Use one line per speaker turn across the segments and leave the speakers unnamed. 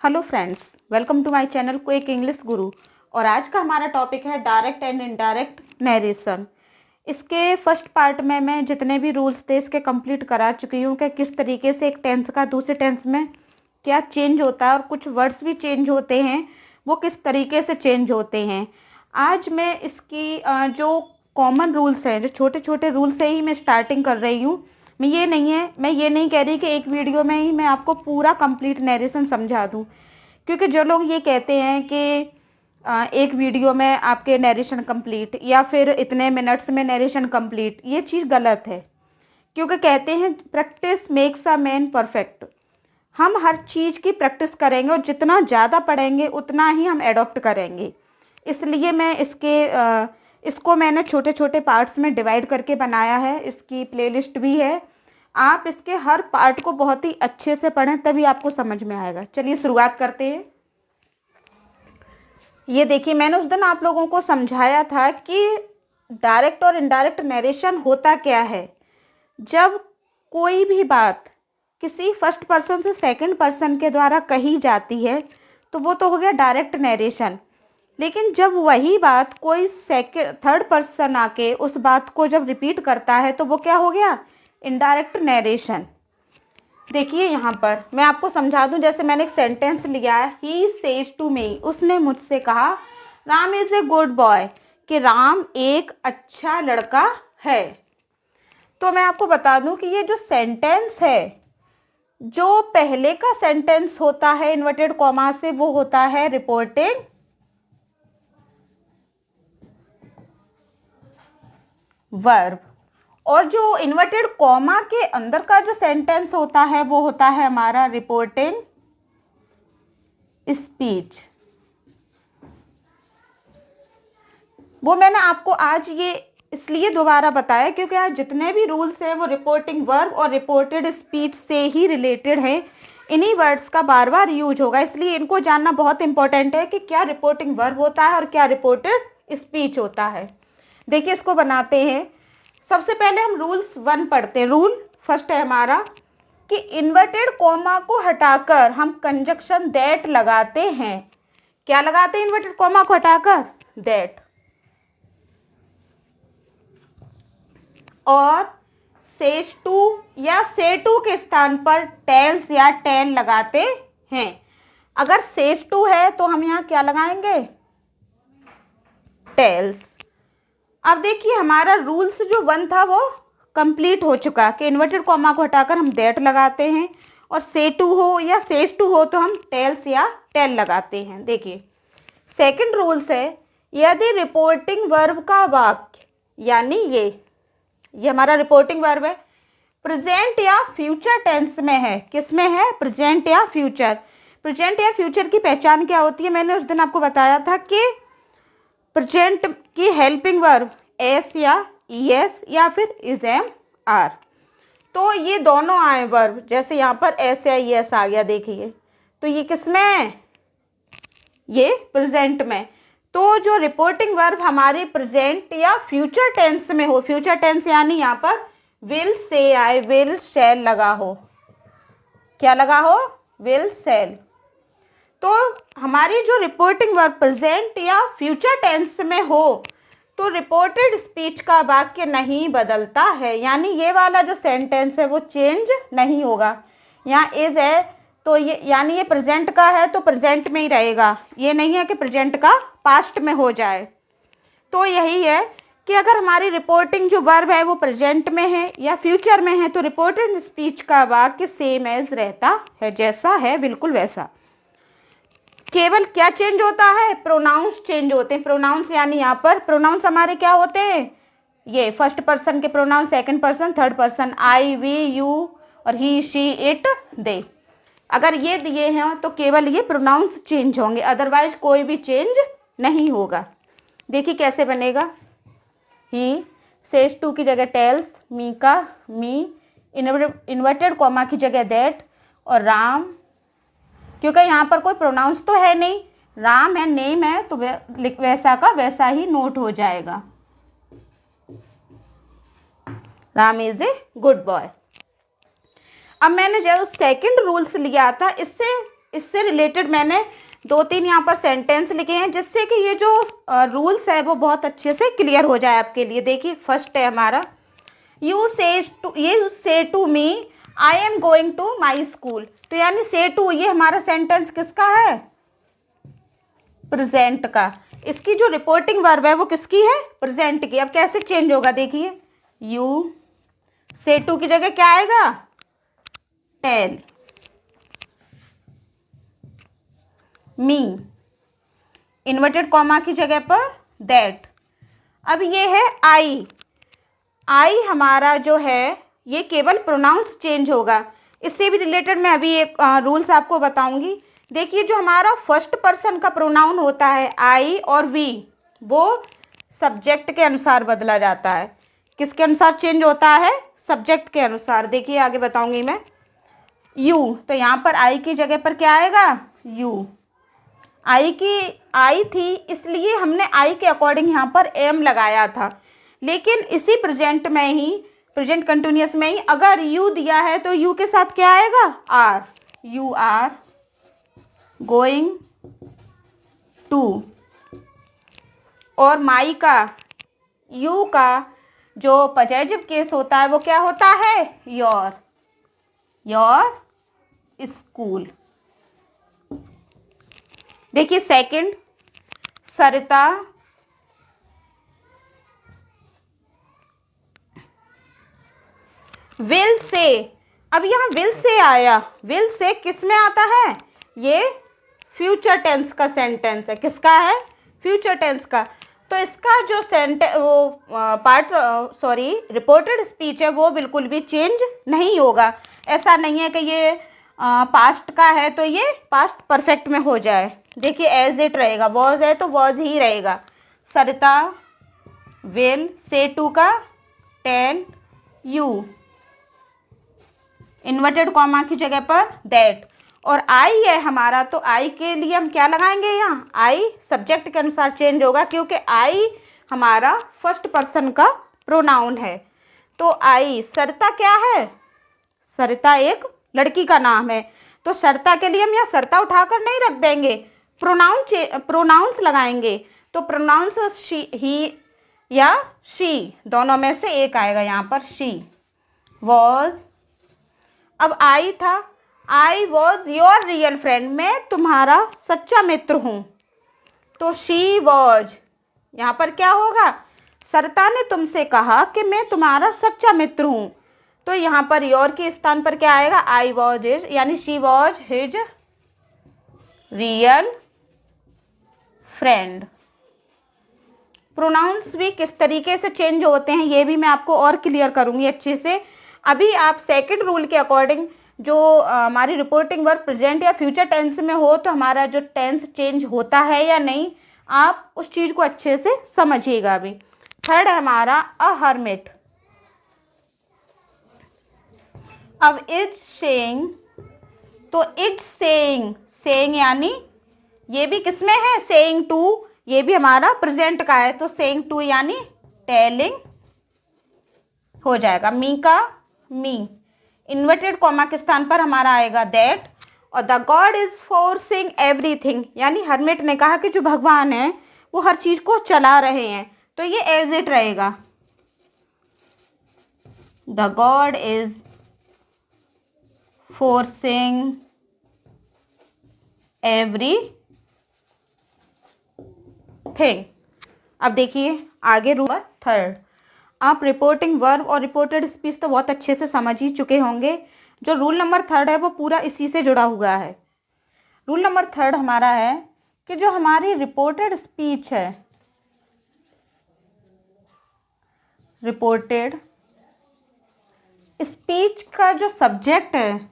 Hello friends, welcome to my channel quick English guru. और आज का हमारा टॉपिक है डायरेक्ट एंड इनडायरेक्ट नरेशन। इसके फर्स्ट पार्ट में मैं जितने भी रूल्स थे इसके कंप्लीट करा चुकी हूँ कि किस तरीके से एक टेंस का दूसरे टेंस में क्या चेंज होता है और कुछ वर्ड्स भी चेंज होते हैं, वो किस तरीके से चेंज होते हैं। आज मैं इसकी जो कॉमन रूल्स हैं, जो छोटे छोटे रूल्स से ही मैं स्टार्टिंग कर रही हूँ। मैं ये नहीं कह रही कि एक वीडियो में ही मैं आपको पूरा कंप्लीट नरेशन समझा दूँ, क्योंकि जो लोग ये कहते हैं कि एक वीडियो में आपके नरेशन कंप्लीट या फिर इतने मिनट्स में नरेशन कंप्लीट, ये चीज़ गलत है। क्योंकि कहते हैं practice makes a man perfect. हम हर चीज़ की प्रैक्टिस करेंगे और जितना ज़्यादा पढ़ेंगे उतना ही हम एडॉप्ट करेंगे। इसलिए मैं इसको मैंने छोटे छोटे पार्ट्स में डिवाइड करके बनाया है। इसकी प्लेलिस्ट भी है। आप इसके हर पार्ट को बहुत ही अच्छे से पढ़ें, तभी आपको समझ में आएगा। चलिए शुरुआत करते हैं। ये देखिए, मैंने उस दिन आप लोगों को समझाया था कि डायरेक्ट और इनडायरेक्ट नरेशन होता क्या है। जब कोई भी बात किसी फर्स्ट पर्सन से सेकंड पर्सन के द्वारा कही जाती है तो वो तो हो गया डायरेक्ट नरेशन। लेकिन जब वही बात कोई सेकंड थर्ड पर्सन आके उस बात को जब रिपीट करता है तो वो क्या हो गया, इनडायरेक्ट नरेशन। देखिए यहाँ पर मैं आपको समझा दूं। जैसे मैंने एक सेंटेंस लिया है, ही सेज टू मी, उसने मुझसे कहा Ram is a good boy, कि राम एक अच्छा लड़का है। तो मैं आपको बता दूं कि ये जो सेंटेंस है, जो पहले का सेंटेंस होता है इन्वर्टेड कॉमा से, वो होता है रिपोर्टिंग वर्ब, और जो इन्वर्टेड कॉमा के अंदर का जो सेंटेंस होता है वो होता है हमारा रिपोर्टिंग स्पीच। वो मैंने आपको आज ये इसलिए दोबारा बताया क्योंकि आज जितने भी रूल्स हैं वो रिपोर्टिंग वर्ब और रिपोर्टेड स्पीच से ही रिलेटेड है। इन्हीं वर्ड्स का बार बार यूज होगा, इसलिए इनको जानना बहुत इंपॉर्टेंट है कि क्या रिपोर्टिंग वर्ब होता है और क्या रिपोर्टेड स्पीच होता है। देखिए इसको बनाते हैं। सबसे पहले हम रूल्स 1 पढ़ते हैं। रूल फर्स्ट है हमारा कि इन्वर्टेड कॉमा को हटाकर हम कंजक्शन दैट लगाते हैं। क्या लगाते हैं इन्वर्टेड कॉमा को हटाकर? दैट। और सेज टू या से टू के स्थान पर टेल्स या टेल लगाते हैं। अगर सेज टू है तो हम यहां क्या लगाएंगे? टेल्स। अब देखिए हमारा रूल्स जो 1 था वो कंप्लीट हो चुका कि इन्वर्टेड कॉमा को हटाकर हम दैट लगाते हैं, और से टू हो या सेज टू हो तो हम टेल्स या टेल लगाते हैं। देखिए सेकंड रूल्स है, यदि रिपोर्टिंग वर्ब का वाक्य, यानी ये हमारा रिपोर्टिंग वर्ब है, प्रेजेंट या फ्यूचर टेंस में है। किस में है? प्रेजेंट या फ्यूचर। प्रेजेंट या फ्यूचर की पहचान क्या होती है? मैंने उस दिन आपको बताया था कि प्रेजेंट की हेल्पिंग वर्ब एस या ईएस या फिर इज एम आर। तो ये दोनों आए वर्ब, जैसे यहाँ पर एस या ईएस आ गया, देखिए तो ये किसमें है? ये प्रेजेंट में। तो जो रिपोर्टिंग वर्ब हमारे प्रेजेंट या फ्यूचर टेंस में हो, फ्यूचर टेंस यानी यहाँ पर विल, से, आई, विल, शैल लगा हो। क्या लगा हो? विल, शैल। तो हमारी जो रिपोर्टिंग वर्ब प्रेजेंट या फ्यूचर टेंस में हो तो रिपोर्टेड स्पीच का वाक्य नहीं बदलता है, यानी ये वाला जो सेंटेंस है वो चेंज नहीं होगा। यहाँ इज है तो ये, यानी ये प्रेजेंट का है तो प्रेजेंट में ही रहेगा। ये नहीं है कि प्रेजेंट का पास्ट में हो जाए। तो यही है कि अगर हमारी रिपोर्टिंग जो वर्ब है वो प्रेजेंट में है या फ्यूचर में है तो रिपोर्टेड स्पीच का वाक्य सेम एज रहता है, जैसा है बिल्कुल वैसा। केवल क्या चेंज होता है? प्रोनाउंस चेंज होते हैं। प्रोनाउंस यानी यहाँ पर प्रोनाउंस हमारे क्या होते हैं? ये फर्स्ट पर्सन के pronouns, second person, third person, I, we, you और ही, शी, इट, दे। अगर ये दिए हैं तो केवल ये प्रोनाउंस चेंज होंगे, अदरवाइज कोई भी चेंज नहीं होगा। देखिए कैसे बनेगा। ही सेज टू की जगह टेल्स, मी का मी, इन्वर्टेड कॉमा की जगह दैट, और राम, क्योंकि यहाँ पर कोई प्रोनाउंस तो है नहीं, राम है, नेम है, तो वैसा का वैसा ही नोट हो जाएगा। Ram is a good boy. अब मैंने जो सेकंड रूल्स लिया था, इससे इससे रिलेटेड मैंने 2-3 यहाँ पर सेंटेंस लिखे हैं, जिससे कि ये जो रूल्स है वो बहुत अच्छे से क्लियर हो जाए आपके लिए। देखिए फर्स्ट है हमारा, you say to me I am going to my school. तो यानी से टू, ये हमारा सेंटेंस किसका है? प्रेजेंट का। इसकी जो रिपोर्टिंग वर्ब है वो किसकी है? प्रेजेंट की। अब कैसे चेंज होगा देखिए, यू से टू की जगह क्या आएगा? टेल मी, इन्वर्टेड कॉमा की जगह पर दैट। अब ये है आई। आई हमारा जो है ये केवल प्रोनाउंस चेंज होगा। इससे भी रिलेटेड मैं अभी एक रूल्स आपको बताऊंगी। देखिए जो हमारा फर्स्ट पर्सन का प्रोनाउन होता है आई और वी, वो सब्जेक्ट के अनुसार बदला जाता है। किसके अनुसार चेंज होता है? सब्जेक्ट के अनुसार। देखिए आगे बताऊंगी मैं। यू, तो यहाँ पर आई की जगह पर क्या आएगा? यू। आई थी, इसलिए हमने आई के अकॉर्डिंग यहाँ पर एम लगाया था। लेकिन इसी प्रेजेंट में ही, प्रेजेंट कंटिन्यूअस में ही अगर यू दिया है तो यू के साथ क्या आएगा? Are. You are going to. और माई का, यू का जो पॉजेसिव केस होता है वो क्या होता है? Your school. देखिए सेकंड, सरिता विल से। अब यहाँ विल से आया, विल से किस में आता है? ये फ्यूचर टेंस का सेंटेंस है। किसका है? फ्यूचर टेंस का। तो इसका जो रिपोर्टेड स्पीच है वो बिल्कुल भी चेंज नहीं होगा। ऐसा नहीं है कि ये पास्ट का है तो ये पास्ट परफेक्ट में हो जाए। देखिए एज इट रहेगा, वॉज है तो वॉज ही रहेगा। सरिता विल से टू का टेल यू, इन्वर्टेड कॉमा की जगह पर दैट। और आई है हमारा, तो आई के लिए हम क्या लगाएंगे? यहाँ आई सब्जेक्ट के अनुसार चेंज होगा, क्योंकि आई हमारा फर्स्ट पर्सन का प्रोनाउन है। तो आई, सरिता क्या है? सरिता एक लड़की का नाम है। तो सरिता के लिए हम यहाँ सरिता उठाकर नहीं रख देंगे, प्रोनाउंस लगाएंगे। तो प्रोनाउंस ही या शी, दोनों में से एक आएगा यहाँ पर। शी वॉज, अब आई था, I was your real friend, मैं तुम्हारा सच्चा मित्र हूं। तो शी वॉज, यहाँ पर क्या होगा? सरिता ने तुमसे कहा कि मैं तुम्हारा सच्चा मित्र हूं। तो यहाँ पर योर के स्थान पर क्या आएगा? आई वॉज हिज, यानी she was his real friend. Pronounce भी किस तरीके से चेंज होते हैं ये भी मैं आपको और क्लियर करूंगी अच्छे से। अभी आप सेकंड रूल के अकॉर्डिंग, जो हमारी रिपोर्टिंग वर्ब प्रेजेंट या फ्यूचर टेंस में हो तो हमारा जो टेंस चेंज होता है या नहीं, आप उस चीज को अच्छे से समझिएगा। अभी थर्ड है हमारा अ हर्मिट। अब इज सेइंग, तो इज सेइंग, सेइंग यानी ये भी किसमें है? सेइंग टू, ये भी हमारा प्रेजेंट का है। तो सेइंग टू यानी टेलिंग हो जाएगा। मी का मी, इन्वर्टेड कॉमा के स्थान पर हमारा आएगा दैट। और the God is forcing everything, यानी हर्मिट ने कहा कि जो भगवान है वो हर चीज को चला रहे हैं। तो ये एज इट रहेगा, the God is forcing every thing. अब देखिए आगे रूल थर्ड। आप रिपोर्टिंग वर्ब और रिपोर्टेड स्पीच तो बहुत अच्छे से समझ ही चुके होंगे। जो रूल नंबर थर्ड है वो पूरा इसी से जुड़ा हुआ है। रूल नंबर थर्ड हमारा है कि जो हमारी रिपोर्टेड स्पीच है, रिपोर्टेड स्पीच का जो सब्जेक्ट है,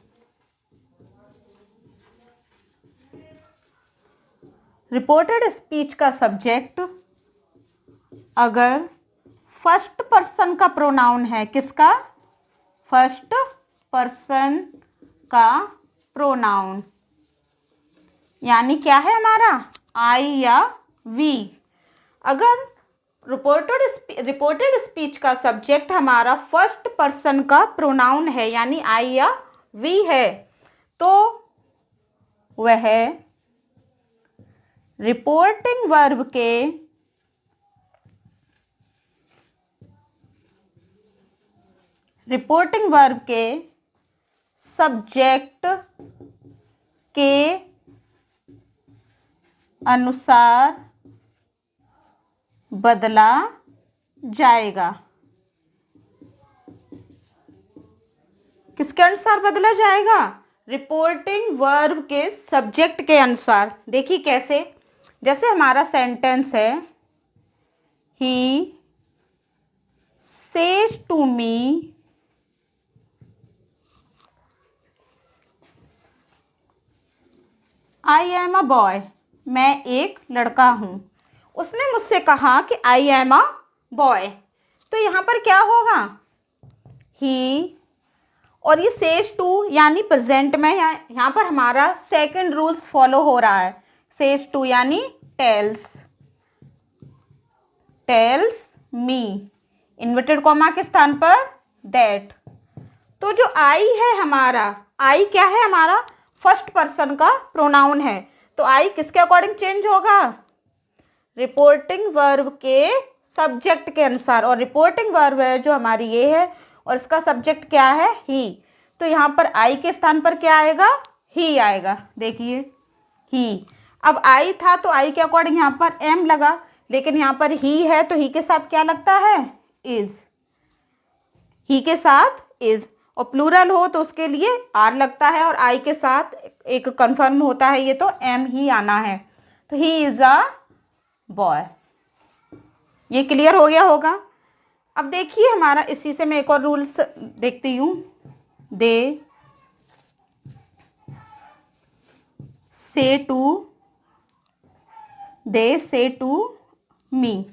रिपोर्टेड स्पीच का सब्जेक्ट अगर फर्स्ट पर्सन का प्रोनाउन है, किसका? फर्स्ट पर्सन का प्रोनाउन, यानी क्या है हमारा? आई या वी। अगर रिपोर्टेड स्पीच का सब्जेक्ट हमारा फर्स्ट पर्सन का प्रोनाउन है, यानी आई या वी है, तो वह रिपोर्टिंग वर्ब के सब्जेक्ट के अनुसार बदला जाएगा। किसके अनुसार बदला जाएगा? रिपोर्टिंग वर्ब के सब्जेक्ट के अनुसार। देखिए कैसे, जैसे हमारा सेंटेंस है, he says to me I am a boy, मैं एक लड़का हूं। उसने मुझसे कहा कि आई एम अ बॉय, तो यहां पर क्या होगा? ही, और ये सेज टू यानी प्रेजेंट में, यहाँ पर हमारा सेकंड रूल्स फॉलो हो रहा है। सेज टू यानी टेल्स मी, इन्वर्टेड कॉमा के स्थान पर दैट। तो जो आई है हमारा, आई क्या है? हमारा फर्स्ट पर्सन का प्रोनाउन है। तो आई किसके अकॉर्डिंग चेंज होगा? रिपोर्टिंग वर्ब के सब्जेक्ट के अनुसार। और रिपोर्टिंग वर्ब है जो हमारी ये है, और इसका सब्जेक्ट क्या है? ही। तो यहाँ पर आई के स्थान पर क्या आएगा? ही आएगा। देखिए ही, अब आई था तो आई के अकॉर्डिंग यहाँ पर एम लगा, लेकिन यहाँ पर ही है तो ही के साथ क्या लगता है? इज। ही के साथ इज, और प्लूरल हो तो उसके लिए आर लगता है, और आई के साथ एक कंफर्म होता है ये, तो एम ही आना है। तो ही इज अ बॉय। ये क्लियर हो गया होगा। अब देखिए हमारा, इसी से मैं एक और रूल्स देखती हूँ। दे से टू मी,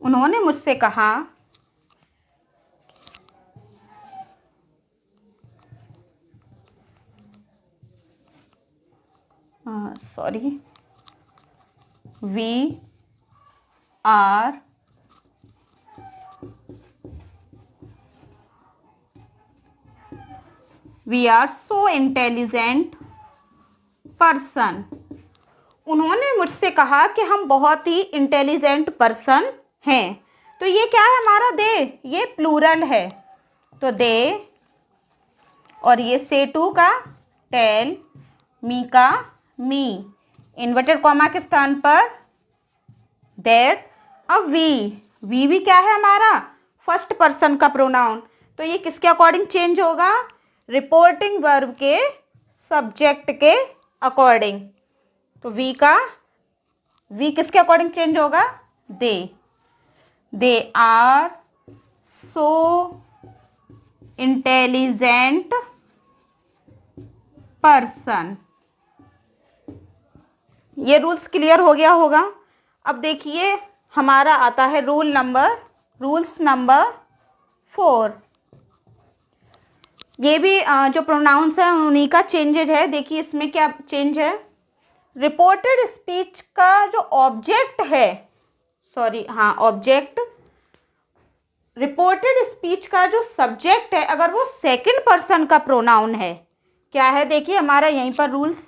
उन्होंने मुझसे कहा, sorry, we are so intelligent person. उन्होंने मुझसे कहा कि हम बहुत ही इंटेलिजेंट पर्सन हैं। तो ये क्या है हमारा? दे, ये प्लूरल है, तो दे, और ये से टू का टेल, मी का मी, इन्वर्टेड कॉमा के स्थान पर दैट। अब वी भी क्या है हमारा? फर्स्ट पर्सन का प्रोनाउन। तो ये किसके अकॉर्डिंग चेंज होगा? रिपोर्टिंग वर्ब के सब्जेक्ट के अकॉर्डिंग। तो वी किसके अकॉर्डिंग चेंज होगा? They are so intelligent person. ये रूल्स क्लियर हो गया होगा। अब देखिए हमारा आता है रूल्स नंबर 4। ये भी जो प्रोनाउंस है उन्हीं का चेंजेज है। देखिए इसमें क्या चेंज है? रिपोर्टेड स्पीच का जो ऑब्जेक्ट है, ऑब्जेक्ट, रिपोर्टेड स्पीच का जो सब्जेक्ट है, अगर वो सेकंड पर्सन का प्रोनाउन है, क्या है? देखिए हमारा यहीं पर रूल्स,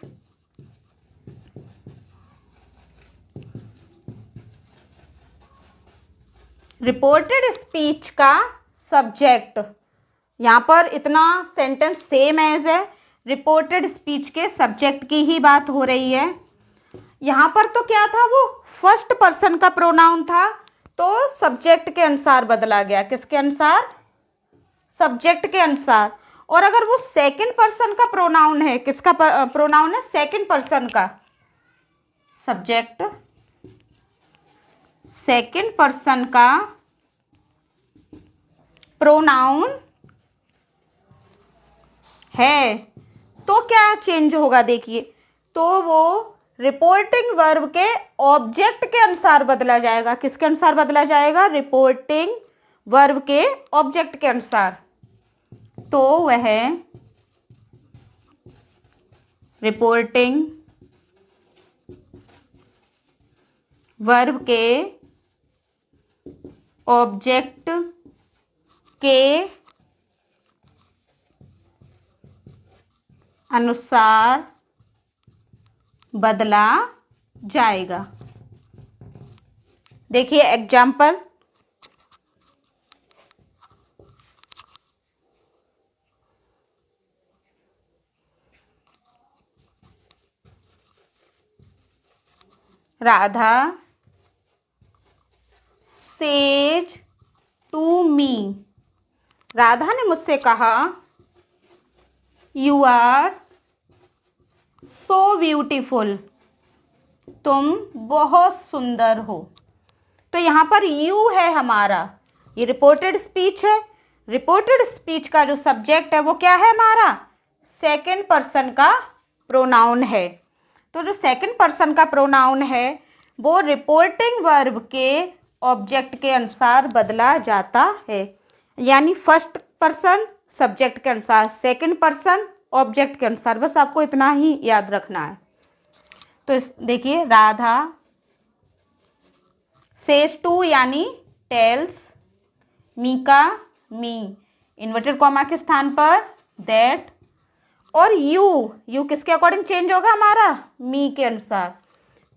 रिपोर्टेड स्पीच का सब्जेक्ट, यहां पर इतना सेंटेंस सेम एज है, रिपोर्टेड स्पीच के सब्जेक्ट की ही बात हो रही है। यहां पर तो क्या था? वो फर्स्ट पर्सन का प्रोनाउन था, तो सब्जेक्ट के अनुसार बदला गया। किसके अनुसार? सब्जेक्ट के अनुसार। और अगर वो सेकंड पर्सन का प्रोनाउन है, किसका प्रोनाउन है? सेकंड पर्सन का। सब्जेक्ट सेकंड पर्सन का प्रोनाउन है, तो क्या चेंज होगा? देखिए, तो वो रिपोर्टिंग वर्ब के ऑब्जेक्ट के अनुसार बदला जाएगा। किसके अनुसार बदला जाएगा? रिपोर्टिंग वर्ब के ऑब्जेक्ट के अनुसार। तो वह रिपोर्टिंग वर्ब के ऑब्जेक्ट के अनुसार बदला जाएगा। देखिए example, Radha says to me, Radha ने मुझसे कहा यू आर सो ब्यूटीफुल, तुम बहुत सुंदर हो। तो यहाँ पर यू है हमारा, ये रिपोर्टेड स्पीच है। रिपोर्टेड स्पीच का जो सब्जेक्ट है वो क्या है हमारा, सेकंड पर्सन का प्रोनाउन है। तो जो सेकंड पर्सन का प्रोनाउन है वो रिपोर्टिंग वर्ब के ऑब्जेक्ट के अनुसार बदला जाता है। यानी फर्स्ट पर्सन सब्जेक्ट के अनुसार, सेकंड पर्सन ऑब्जेक्ट के अनुसार, बस आपको इतना ही याद रखना है। तो देखिए राधा सेज टू यानी टेल्स, मीका मी, इन्वर्टेड कॉमा के स्थान पर दैट, और यू किसके अकॉर्डिंग चेंज होगा हमारा, मी के अनुसार।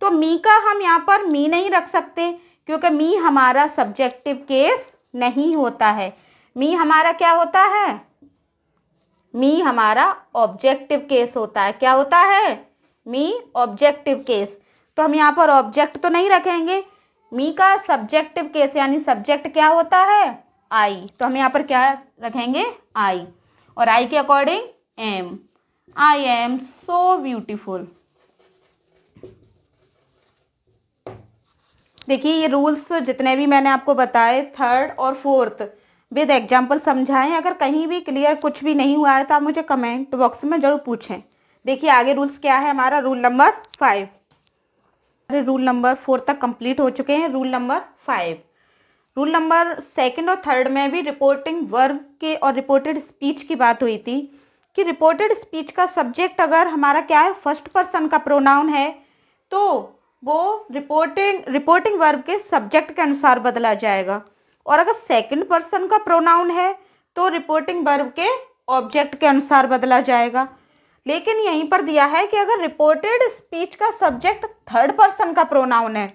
तो मी का हम यहाँ पर मी नहीं रख सकते क्योंकि मी हमारा सब्जेक्टिव केस नहीं होता है। मी हमारा क्या होता है, मी हमारा ऑब्जेक्टिव केस होता है। क्या होता है, मी ऑब्जेक्टिव केस। तो हम यहाँ पर ऑब्जेक्ट तो नहीं रखेंगे। मी का सब्जेक्टिव केस यानी सब्जेक्ट क्या होता है, आई। तो हम यहाँ पर क्या रखेंगे, आई, और आई के according am, I am so beautiful. देखिए ये रूल्स जितने भी मैंने आपको बताए थर्ड और फोर्थ विद एग्जाम्पल समझाएं। अगर कहीं भी क्लियर कुछ भी नहीं हुआ है तो आप मुझे कमेंट बॉक्स में जरूर पूछें। देखिए आगे रूल्स क्या है हमारा, रूल नंबर 5। अरे रूल नंबर 4 तक कंप्लीट हो चुके हैं, रूल नंबर 5। रूल नंबर 2 और 3 में भी रिपोर्टिंग वर्ब के और रिपोर्टेड स्पीच की बात हुई थी कि रिपोर्टेड स्पीच का सब्जेक्ट अगर हमारा क्या है, फर्स्ट पर्सन का प्रोनाउन है तो वो रिपोर्टिंग वर्ब के सब्जेक्ट के अनुसार बदला जाएगा, और अगर सेकंड पर्सन का प्रोनाउन है तो रिपोर्टिंग वर्ब के ऑब्जेक्ट के अनुसार बदला जाएगा। लेकिन यहीं पर दिया है कि अगर रिपोर्टेड स्पीच का सब्जेक्ट थर्ड पर्सन का प्रोनाउन है,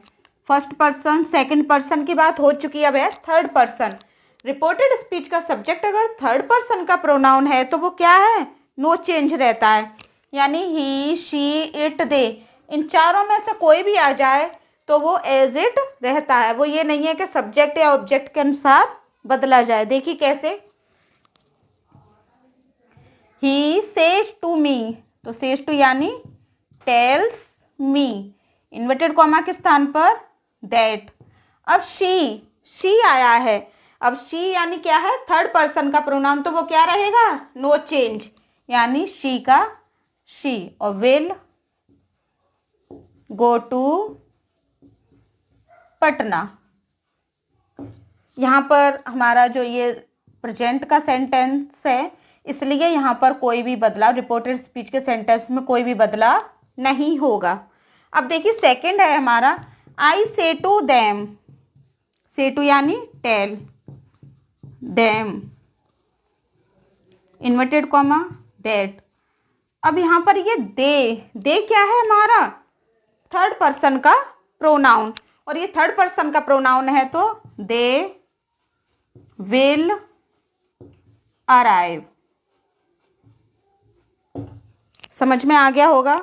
फर्स्ट पर्सन सेकंड पर्सन की बात हो चुकी है, अब है थर्ड पर्सन। रिपोर्टेड स्पीच का सब्जेक्ट अगर थर्ड पर्सन का प्रोनाउन है तो वो क्या है, नो चेंज रहता है। यानी ही शी इट दे, इन चारों में से कोई भी आ जाए तो वो एज इट रहता है। वो ये नहीं है कि सब्जेक्ट या ऑब्जेक्ट के अनुसार बदला जाए। देखिए कैसे, ही सेज टू मी, तो सेज टू यानी टेल्स मी, इन्वर्टेड कॉमा के स्थान पर दैट। अब शी आया है, अब शी यानी क्या है, थर्ड पर्सन का प्रोनाउन, तो वो क्या रहेगा, नो चेंज, यानी शी का शी। और विल गो टू पटना, यहाँ पर हमारा जो ये प्रेजेंट का सेंटेंस है इसलिए यहाँ पर कोई भी बदलाव, रिपोर्टेड स्पीच के सेंटेंस में कोई भी बदलाव नहीं होगा। अब देखिए सेकंड है हमारा, I say to them, say to यानी tell them, inverted comma that. अब यहाँ पर ये दे क्या है हमारा, थर्ड पर्सन का प्रोनाउन, और ये थर्ड पर्सन का प्रोनाउन है तो दे विल अराइव। समझ में आ गया होगा।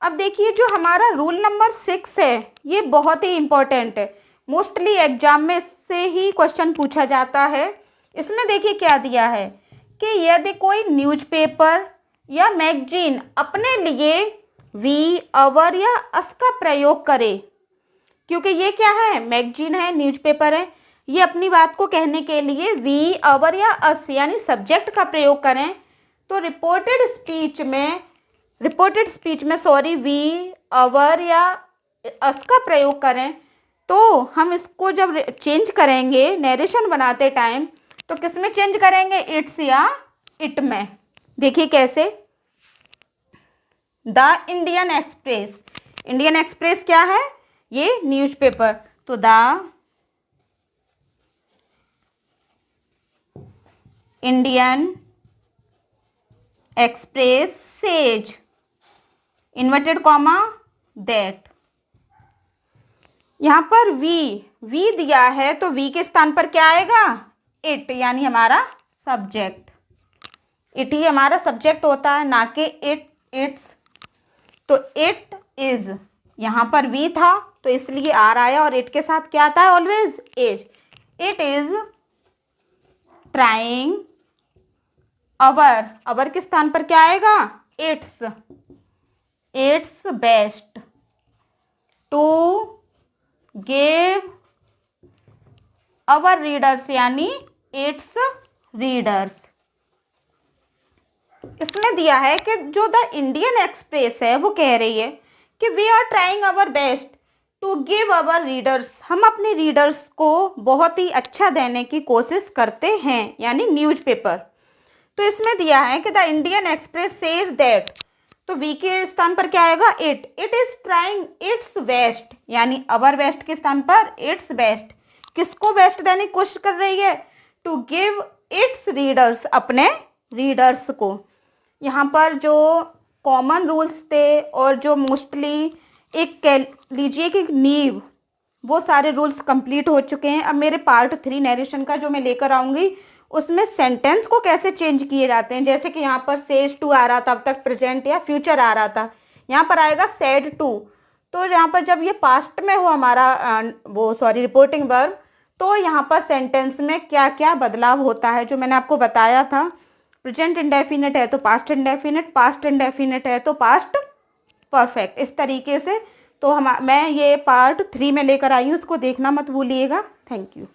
अब देखिए जो हमारा रूल नंबर 6 है ये बहुत ही इंपॉर्टेंट है, मोस्टली एग्जाम में से ही क्वेश्चन पूछा जाता है। इसमें देखिए क्या दिया है कि यदि कोई न्यूज़पेपर या मैगजीन अपने लिए वी, अवर या अस का प्रयोग करे, क्योंकि ये क्या है, मैगजीन है, न्यूज़पेपर है, ये अपनी बात को कहने के लिए वी, अवर या अस यानी सब्जेक्ट का प्रयोग करें, तो रिपोर्टेड स्पीच में वी, अवर या अस का प्रयोग करें, तो हम इसको जब चेंज करेंगे नरेशन बनाते टाइम तो किस में चेंज करेंगे, इट्स या इट में। देखिए कैसे, the Indian express, Indian express क्या है, ये न्यूज़पेपर, तो the Indian express says, inverted comma that. यहाँ पर वी दिया है तो वी के स्थान पर क्या आएगा? इट, यानी हमारा सब्जेक्ट। इट ही हमारा सब्जेक्ट होता है, ना कि इट्स। तो इट इज, यहाँ पर वी था तो इसलिए आर आया, और इट के साथ क्या आता है? Always is. It is trying our के स्थान पर क्या आएगा? It's best to give our readers, यानी इट्स रीडर्स। इसमें दिया है कि जो द इंडियन एक्सप्रेस है वो कह रही है कि we are trying our best to give our readers, हम अपने रीडर्स को बहुत ही अच्छा देने की कोशिश करते हैं, यानी न्यूज़पेपर। तो इसमें दिया है कि the Indian express says that, तो वी के स्थान पर क्या आएगा? It is trying it's best, यानी अवर बेस्ट के स्थान पर इट्स बेस्ट। किसको बेस्ट देने की कोशिश कर रही है? टू गिव इट्स रीडर्स, अपने रीडर्स को। यहाँ पर जो कॉमन रूल्स थे और जो मोस्टली एक कह लीजिए कि नींव, वो सारे रूल्स कंप्लीट हो चुके हैं। अब मेरे पार्ट 3 नरेशन का जो मैं लेकर आऊँगी उसमें सेंटेंस को कैसे चेंज किए जाते हैं। जैसे कि यहाँ पर सेज टू आ रहा था, अब तक प्रेजेंट या फ्यूचर आ रहा था, यहाँ पर आएगा सेड टू। तो यहाँ पर जब ये पास्ट में हो हमारा रिपोर्टिंग वर्ब, तो यहाँ पर सेंटेंस में क्या क्या बदलाव होता है जो मैंने आपको बताया था। प्रेजेंट इंडेफिनिट है तो पास्ट इंडेफिनिट, पास्ट इंडेफिनिट है तो पास्ट परफेक्ट, इस तरीके से। तो मैं ये पार्ट 3 में लेकर आई हूँ, उसको देखना मत भूलिएगा। Thank you.